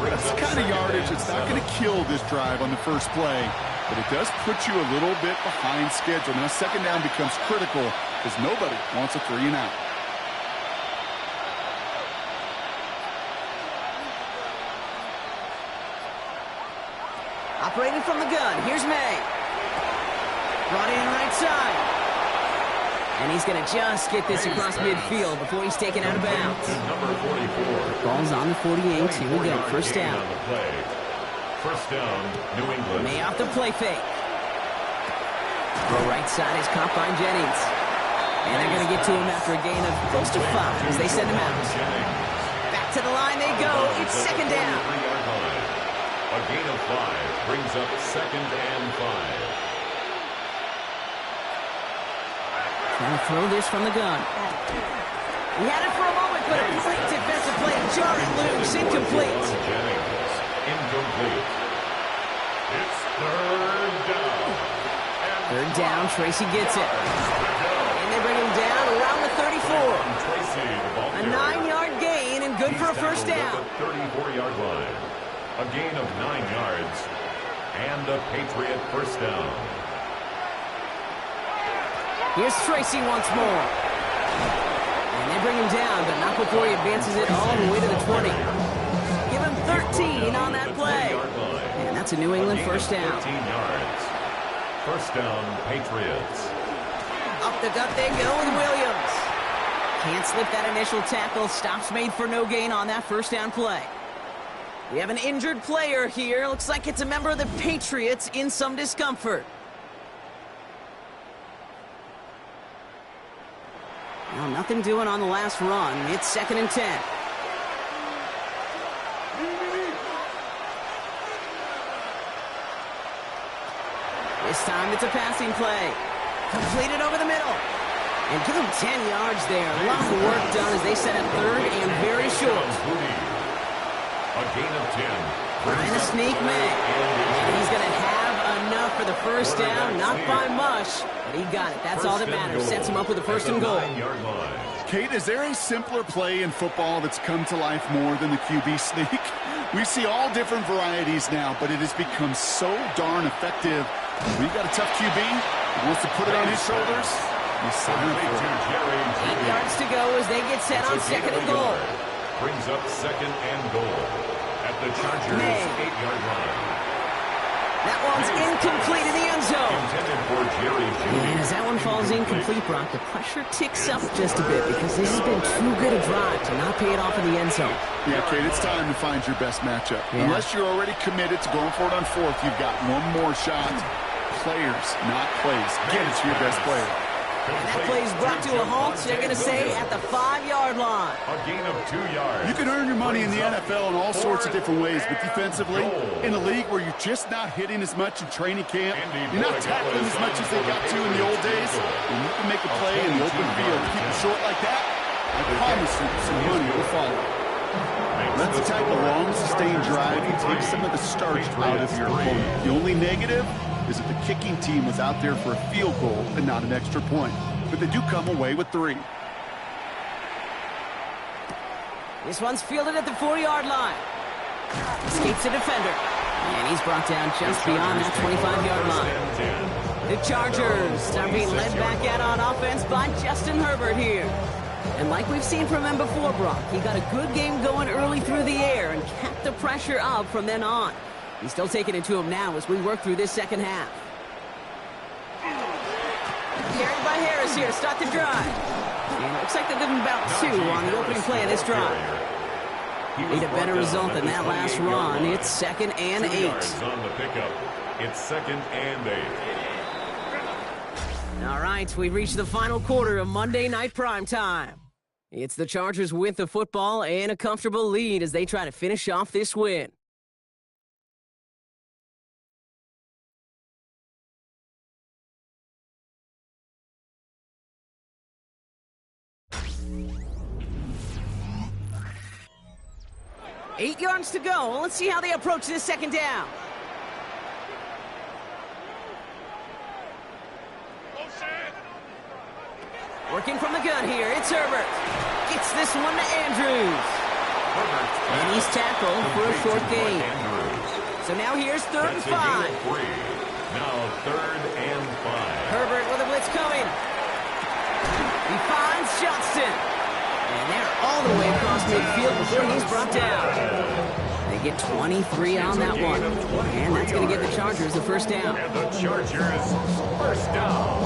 That's the kind of yardage that's not going to kill this drive on the first play, but it does put you a little bit behind schedule. Now, second down becomes critical because nobody wants a 3 and out. Operating from the gun, here's May. Brought in right side. And he's going to just get this across midfield before he's taken out of bounds. Number 44. Ball's on the 48. Here we go, first down. First down, New England. May off the play fake. Throw right side is caught by Jennings. And they're going to get to him after a gain of close to 5 as they send him out. Back to the line they go. It's second down. A gain of 5 brings up second and 5. Trying to throw this from the gun. He had it for a moment, but a great defensive play. Jarring loose, incomplete. Incomplete. It's third down. Third down, Tracy gets it. And they bring him down around the 34. A 9-yard gain and good for a first down. 34-yard line. A gain of 9 yards. And a Patriot first down. Here's Tracy once more. And they bring him down, but not before he advances it all the way to the 20. Give him 13 on that play. And that's a New England first down. 13 yards. First down, Patriots. Up the gut they go with Williams. Can't slip that initial tackle. Stops made for no gain on that first down play. We have an injured player here. Looks like it's a member of the Patriots in some discomfort. Well, nothing doing on the last run. It's 2nd and 10. This time it's a passing play. Completed over the middle. And give them 10 yards there. A lot of work done as they set up 3rd and very short. A gain of 10. Trying to sneak May. And he's going to have enough for the first down. Not by much, but he got it. That's all that matters. Sets him up with a 1st and goal. Kate, is there a simpler play in football that's come to life more than the QB sneak? We see all different varieties now, but it has become so darn effective. We've got a tough QB. He wants to put it on his shoulders. You sign up for it. 8 yards to go as they get set on 2nd and goal. Brings up 2nd and goal at the Chargers' 8-yard line. That one's incomplete in the end zone. Intended for Jerry Jeudy. And as that one falls incomplete, Brock, the pressure ticks up just a bit because this has been too good a drive to not pay it off in the end zone. Yeah, Kate, it's time to find your best matchup. Yeah. Unless you're already committed to going for it on 4th, you've got one more shot. Players, not plays. Get it to your best player. And that play is brought to a halt, so they're going to say at the 5-yard line. A gain of 2 yards. You can earn your money in the NFL in all sorts of different ways, but defensively, in a league where you're just not hitting as much in training camp, you're not tackling as much as they got to in the old days, and you can make a play in the open field, keep it short like that, I promise you some money will follow. That's the type of long, sustained drive you take some of the starch out of your opponent. The only negative is that the kicking team was out there for a field goal and not an extra point. But they do come away with 3. This one's fielded at the 4-yard line. Escapes the defender. And he's brought down just beyond that 25-yard line. The Chargers are being led back out on offense by Justin Herbert here. And like we've seen from him before, Brock, he got a good game going early through the air and kept the pressure up from then on. He's still taking it to him now as we work through this second half. Carried by Harris here to start the drive. And it looks like they'll give him about 2 on the opening play of this drive. Need a better result than that last run. It's 2nd and 8. 2 yards on the pickup. It's 2nd and 8. All right, we've reached the final quarter of Monday Night Primetime. It's the Chargers with the football and a comfortable lead as they try to finish off this win. Eight yards to go. Well, let's see how they approach this second down. Working from the gun here, it's Herbert. Gets this one to Andrews. And he's tackled for a short gain. So now here's 3rd and 5. Now 3rd and 5. Herbert with a blitz coming. He finds Johnston. And they're all the way across midfield before he's brought down. They get 23 on that one. And that's going to give the Chargers the first down. And the Chargers first down.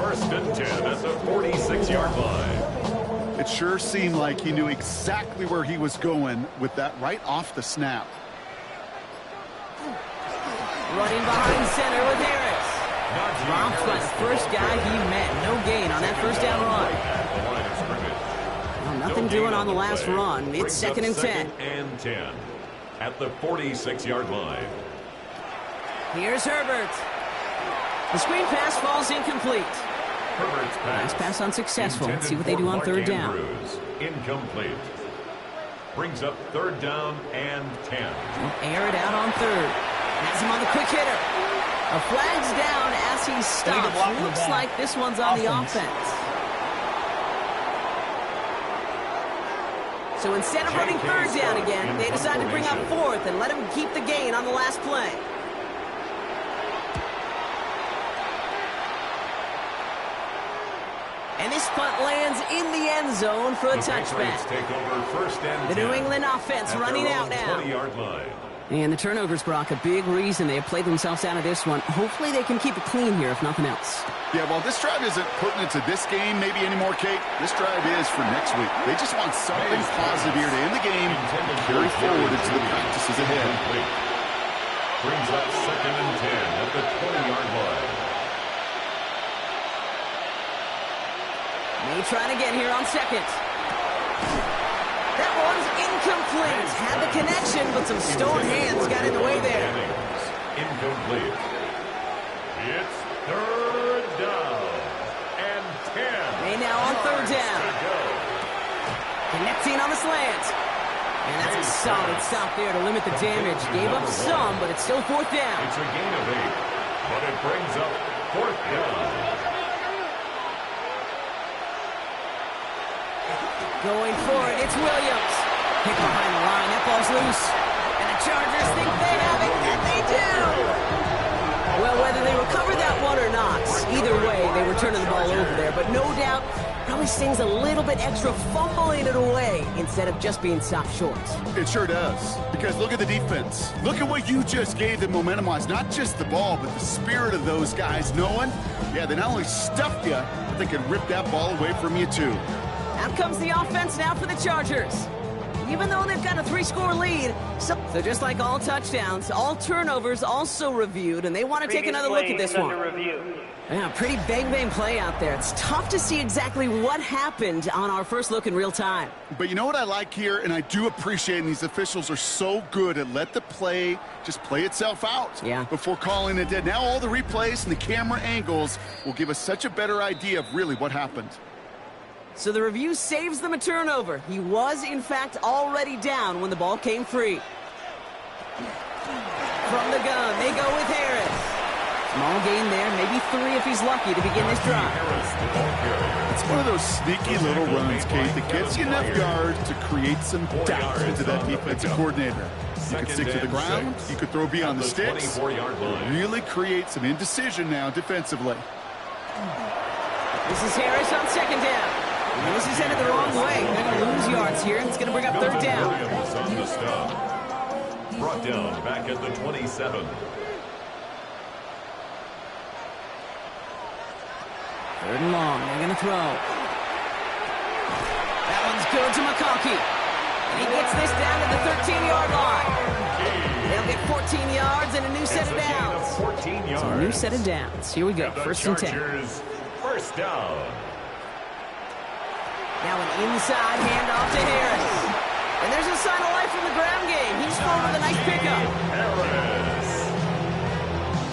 1st and 10 at the 46-yard line. It sure seemed like he knew exactly where he was going with that right off the snap. Running behind center with Harris. Dropped by the first guy he met. No gain on that first down run. Well, nothing doing on the last run. It's 2nd and 10. 2nd and 10 at the 46-yard line. Here's Herbert. The screen pass falls incomplete. Herbert's Nice pass unsuccessful. Let's see what they do on 3rd down. Incomplete. Brings up 3rd down and 10. He'll air it out on 3rd. Has him on the quick hitter. A flag's down as he stops. Looks like this one's on the offense. So instead of running 3rd down again, they decide to bring up 4th and let him keep the gain on the last play. And this punt lands in the end zone for a touchback. Take over first and The New England offense running out now. 20-yard line. And the turnovers, Brock, a big reason they have played themselves out of this one. Hopefully they can keep it clean here, if nothing else. Yeah, well, this drive isn't pertinent to this game maybe anymore, Kate. This drive is for next week. They just want something positive here to end the game and carry forward into the practices ahead. Brings up 2nd and 10 at the 20-yard line. May trying to get here on second. That one's incomplete. Had the connection, but some stone hands got in the way there. Incomplete. It's 3rd down and 10. May now on 3rd down. Connecting on the slant. And that's a solid stop there to limit the damage. Gave up some, but it's still 4th down. It's a gain of 8, but it brings up 4th down. Going for it, it's Williams. Hit behind the line, that ball's loose. And the Chargers think they have it, and they do! Well, whether they recover that one or not, either way, they were turning the ball over there. But no doubt, probably stings a little bit extra fumbling it away instead of just being stopped short. It sure does. Because look at the defense. Look at what you just gave them momentum-wise. Not just the ball, but the spirit of those guys knowing, yeah, they not only stuffed you, but they could rip that ball away from you, too. Out comes the offense now for the Chargers. Even though they've got a 3-score lead, so just like all touchdowns, all turnovers also reviewed, and they want to take another look at this one. Yeah, pretty bang play out there. It's tough to see exactly what happened on our first look in real time. But you know what I like here, and I do appreciate, and these officials are so good at let the play just play itself out before calling it dead. Now all the replays and the camera angles will give us such a better idea of really what happened. So the review saves them a turnover. He was, in fact, already down when the ball came free. From the gun, they go with Harris. Small gain there, maybe 3 if he's lucky to begin this drive. It's one of those sneaky little runs, Kate, that gets you enough yards to create some doubt into that defensive coordinator. You could stick to the ground, you could throw beyond the sticks, really create some indecision now defensively. This is Harris on 2nd down. And this is headed the wrong way. They're going to lose yards here, and it's going to bring up 3rd down. On the stop. Brought down back at the 27. 3rd and long. They're going to throw. That one's good to McConkey. And he gets this down to the 13-yard line. They'll get 14 yards and a new set of downs. 14 yards. So a new set of downs. Here we go. 1st and 10. First down. Now an inside handoff to Harris. And there's a sign of life from the ground game. He's full with a nice pickup. Harris.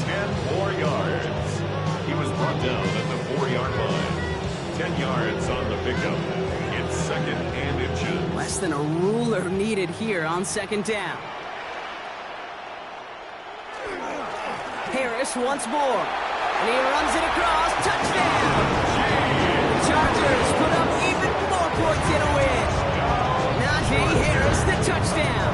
10 more yards. He was brought down at the 4-yard line. 10 yards on the pickup. It's 2nd and inches. Less than a ruler needed here on 2nd down. Harris once more. And he runs it across. Touchdown! The Chargers put up even more points in a win. Najee Harris, the touchdown.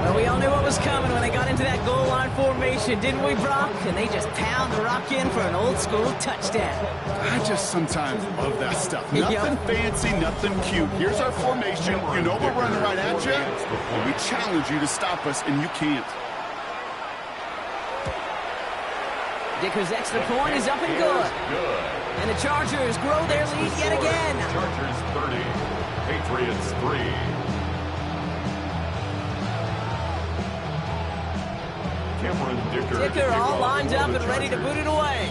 Well, we all knew what was coming when they got into that goal line formation, didn't we, Brock? And they just pound the rock in for an old-school touchdown. I just sometimes love that stuff. Nothing fancy, nothing cute. Here's our formation. You know we're running right at you, and we challenge you to stop us, and you can't. Dicker's extra point is up and good. And the Chargers grow their lead yet again. Chargers 30, Patriots 3. Cameron Dicker all lined up and ready to boot it away.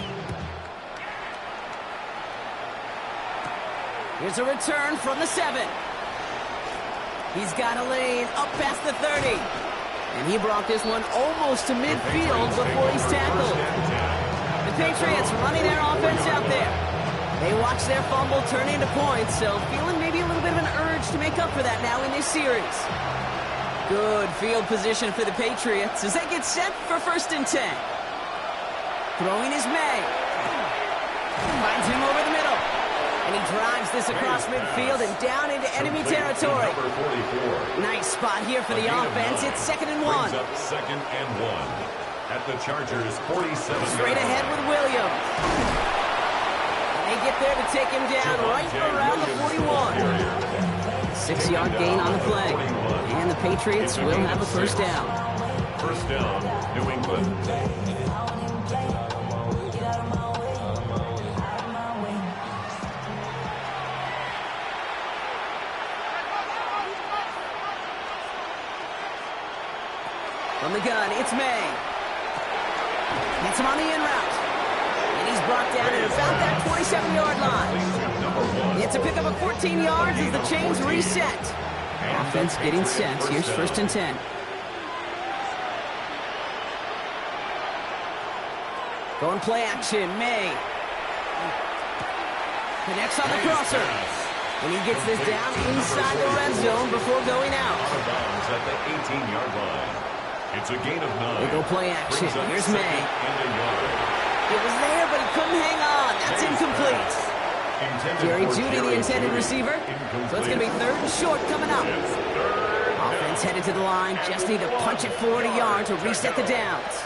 Here's a return from the 7. He's got a lane up past the 30. And he brought this one almost to midfield before he's tackled. The Patriots running their offense out there. They watch their fumble turn into points, so feeling maybe a little bit of an urge to make up for that now in this series. Good field position for the Patriots as they get set for 1st and 10. Throwing is May. Finds him over the middle. And he drives this across midfield and down into enemy territory. Nice spot here for the offense. It's 2nd and 1. 2nd and 1. At the Chargers 47. Straight ahead with Williams. they get there to take him down right around the 41. 6-yard gain on the play. And the Patriots will have a first down. First down, New England. From the gun, it's May. Gets him on the in route. And he's brought down at about that 27-yard line. It's a pickup of 14 yards as the chains reset. Offense getting set. Here's first and 10. Going play action, May. Connects on the crosser. And he gets this down inside the red zone before going out. At the 18-yard line. It's a gain of 9. They go play action. Here's May. It was there, but he couldn't hang on. That's incomplete. Jerry Jeudy, the intended receiver. So it's going to be third and short coming up. Offense headed to the line. Just need to punch it 40 yards to reset the downs.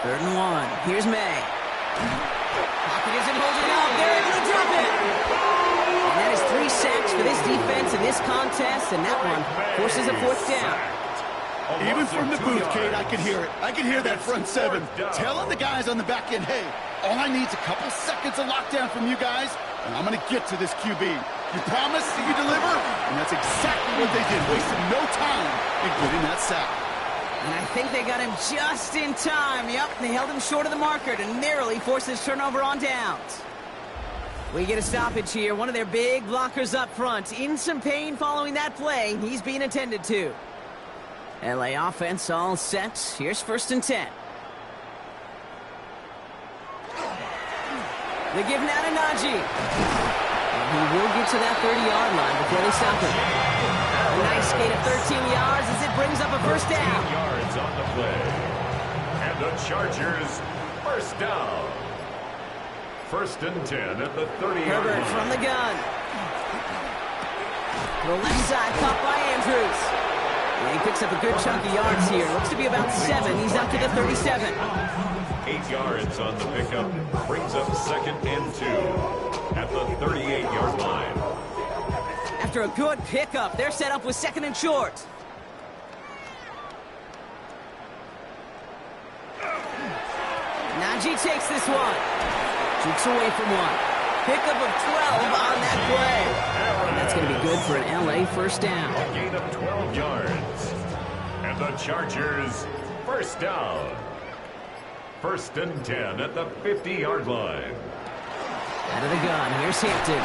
Third and 1. Here's May. Pocket isn't holding up. They're able to drop it. And that is 3 sacks for this defense in this contest, and that one forces a fourth down. Even from the booth, Kate, I can hear it. I can hear that front seven telling the guys on the back end, hey, all I need is a couple seconds of lockdown from you guys, and I'm going to get to this QB. You promise that you deliver? And that's exactly what they did, wasting no time in getting that sack. And I think they got him just in time. Yep, they held him short of the marker to narrowly force his turnover on downs. We get a stoppage here. One of their big blockers up front. In some pain following that play. He's being attended to. LA offense all set. Here's first and 10. They give now to Najee. And he will get to that 30-yard line before they stop him. A nice gain of 13 yards as it brings up a first down. 13 yards on the play. And the Chargers, first down. First and 10 at the 30-yard line. Herbert from the gun. To the left side, caught by Andrews. And he picks up a good chunk of yards here. Looks to be about 7. He's up to the 37. 8 yards on the pickup. Brings up second and 2 at the 38-yard line. After a good pickup, they're set up with second and short. Najee takes this one. Jukes away from one. Pickup of 12 on that play. And that's going to be good for an LA first down. A gain of 12 yards. And the Chargers, first down. First and 10 at the 50-yard line. Out of the gun, here's Hampton.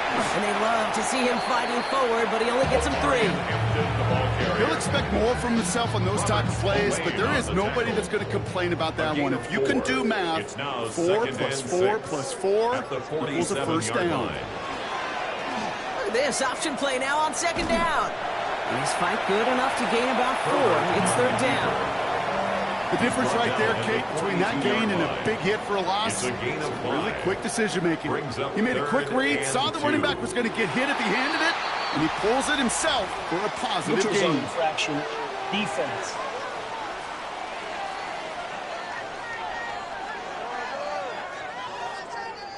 And they love to see him fighting forward, but he only gets him 3. He'll expect more from himself on those type of plays, but there is nobody that's going to complain about that one. If you can do math, 4 plus 4 plus 4 equals a first down. Look at this option play now on second down. And he's fight good enough to gain about 4. It's third down. The difference right there, Kate, between that gain and a big hit for a loss, really quick decision-making. He made a quick read, saw the running back was going to get hit if he handed it, and he pulls it himself for a positive gain. Infraction, defense.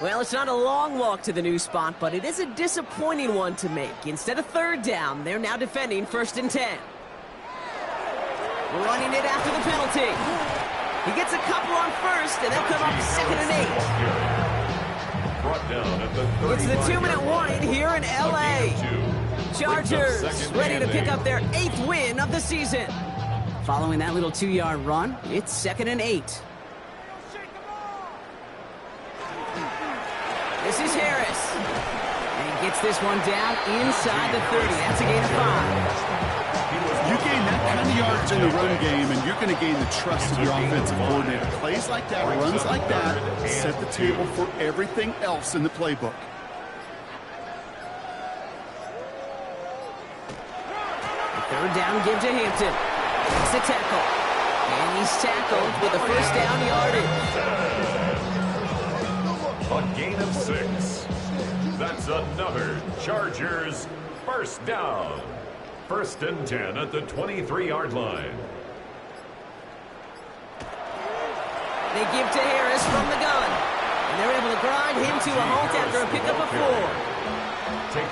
Well, it's not a long walk to the new spot, but it is a disappointing one to make. Instead of third down, they're now defending first and 10. Running it after the penalty. He gets a couple on first, and they'll come up second and 8. Brought down at the It's the 2-minute warning here in L.A. Chargers ready to pick up their 8th win of the season. Following that little 2-yard run, it's second and 8. This is Harris. And he gets this one down inside the 30. That's a gain of 5. You gain that kind of yards in the run game, and you're going to gain the trust of your offensive coordinator. Plays like that, runs like that, set the table for everything else in the playbook. Third down, give to Hampton. Makes the tackle. And he's tackled with a first down yardage. A gain of 6. That's another Chargers first down. First and 10 at the 23-yard line. They give to Harris from the gun. And they're able to grind him to a halt after a pickup of 4.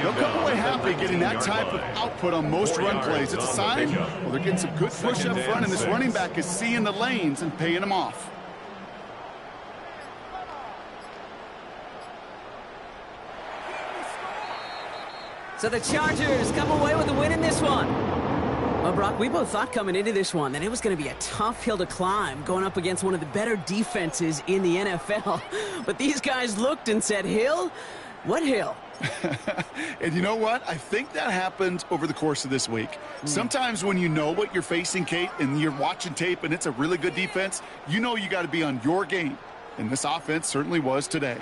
They'll come away happy getting that type of output on most run plays. It's a sign, well, they're getting some good push up front, and this running back is seeing the lanes and paying them off. So the Chargers come away with a win in this one. Well, Brock, we both thought coming into this one that it was going to be a tough hill to climb going up against one of the better defenses in the NFL. But these guys looked and said, Hill? What hill? And you know what? I think that happened over the course of this week. Sometimes when you know what you're facing, Kate, and you're watching tape and it's a really good defense, you know you got to be on your game. And this offense certainly was today.